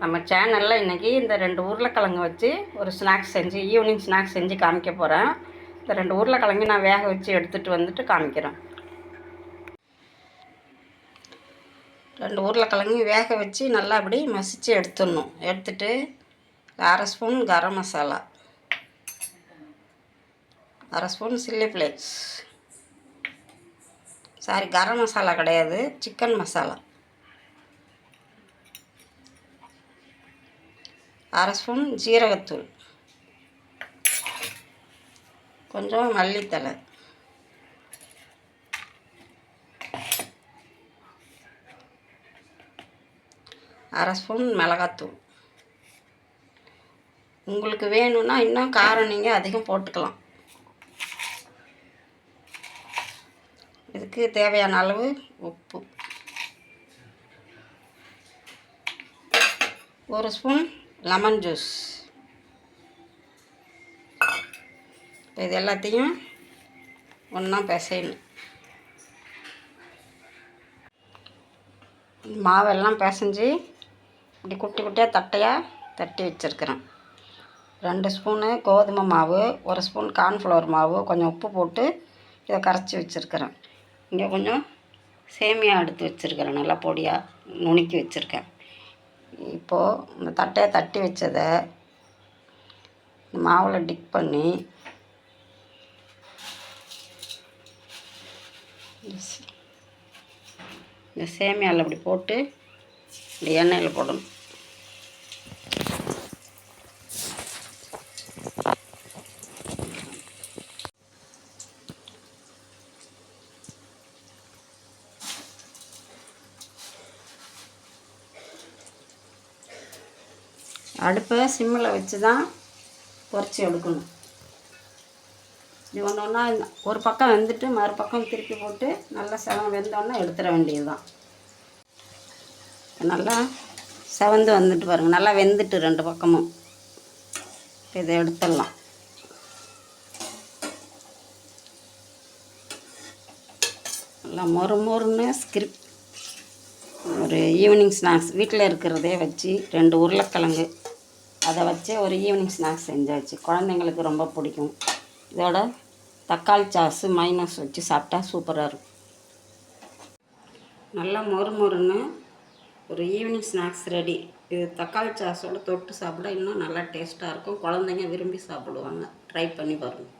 நம்ம சேனலில் இன்றைக்கி இந்த 2 உருளைக்கிழங்கு வச்சு ஒரு ஸ்நாக்ஸ் செஞ்சு ஈவினிங் ஸ்நாக்ஸ் செஞ்சு காமிக்க போகிறேன். இந்த 2 உருளைக்கிழங்கு நான் வேக வச்சு எடுத்துகிட்டு வந்துட்டு காமிக்கிறேன். 2 உருளைக்கிழங்கு வேக வச்சு நல்லா அப்படி மசித்து எடுத்துடணும். எடுத்துட்டு 1/2 spoon garam masala, 1/2 spoon chilli flakes, garam masala கிடையாது, சிக்கன் மசாலா, 1/2 ஸ்பூன் ஜீரகத்தூள், கொஞ்சம் மல்லித்தழை, அரை ஸ்பூன் மிளகாத்தூள். உங்களுக்கு வேணும்னா இன்னும் காரம் நீங்கள் அதிகம் போட்டுக்கலாம். இதுக்கு தேவையான அளவு உப்பு, 1 ஸ்பூன் லெமன் ஜூஸ். இது எல்லாத்தையும் ஒன்றா பிசையணும். மாவெல்லாம் பிசைஞ்சு இப்படி குட்டி குட்டியாக தட்டையாக தட்டி வச்சுருக்கிறேன். 2 ஸ்பூனு கோதுமை மாவு, 1 ஸ்பூன் கார்ன்ஃப்ளவர் மாவு, கொஞ்சம் உப்பு போட்டு இதை கரைச்சி வச்சுருக்கிறேன். இங்கே கொஞ்சம் சேமியா எடுத்து வச்சுருக்கிறேன், நல்லா பொடியாக நுணுக்கி வச்சுருக்கேன். இப்போது இந்த தட்டையை தட்டி வச்சதை மாவில் டிப் பண்ணி இந்த சேமியாவில் இப்படி போட்டு இப்படி எண்ணெயில் போடணும். அடுப்பை சிம்மில் வச்சு தான் பொரிச்சு எடுக்கணும். இது ஒன்று ஒன்றா ஒரு பக்கம் வெந்துட்டு மறுபக்கம் திருப்பி போட்டு நல்லா வெந்தோடனே எடுத்துட வேண்டியது தான். நல்லா செவந்து வந்துட்டு பாருங்கள், நல்லா வெந்துட்டு 2 பக்கமும். இதை எடுத்துடலாம். நல்லா மொறுன்னு ஒரு ஈவினிங் ஸ்நாக்ஸ் வீட்டில் இருக்கிறதே வச்சு 2 உருளைக்கிழங்கு அதை வச்சு ஒரு ஈவினிங் ஸ்நாக்ஸ் செஞ்சாச்சு. குழந்தைங்களுக்கு ரொம்ப பிடிக்கும். இதோட தக்காளி சாஸு மைனஸ் வச்சு சாப்பிட்டா சூப்பராக இருக்கும். நல்லா மொறுன்னு ஒரு ஈவினிங் ஸ்நாக்ஸ் ரெடி. இது தக்காளி சாஸோடு தொட்டு சாப்பிட இன்னும் நல்லா டேஸ்ட்டாக இருக்கும். குழந்தைங்க விரும்பி சாப்பிடுவாங்க. ட்ரை பண்ணி பாருங்கள்.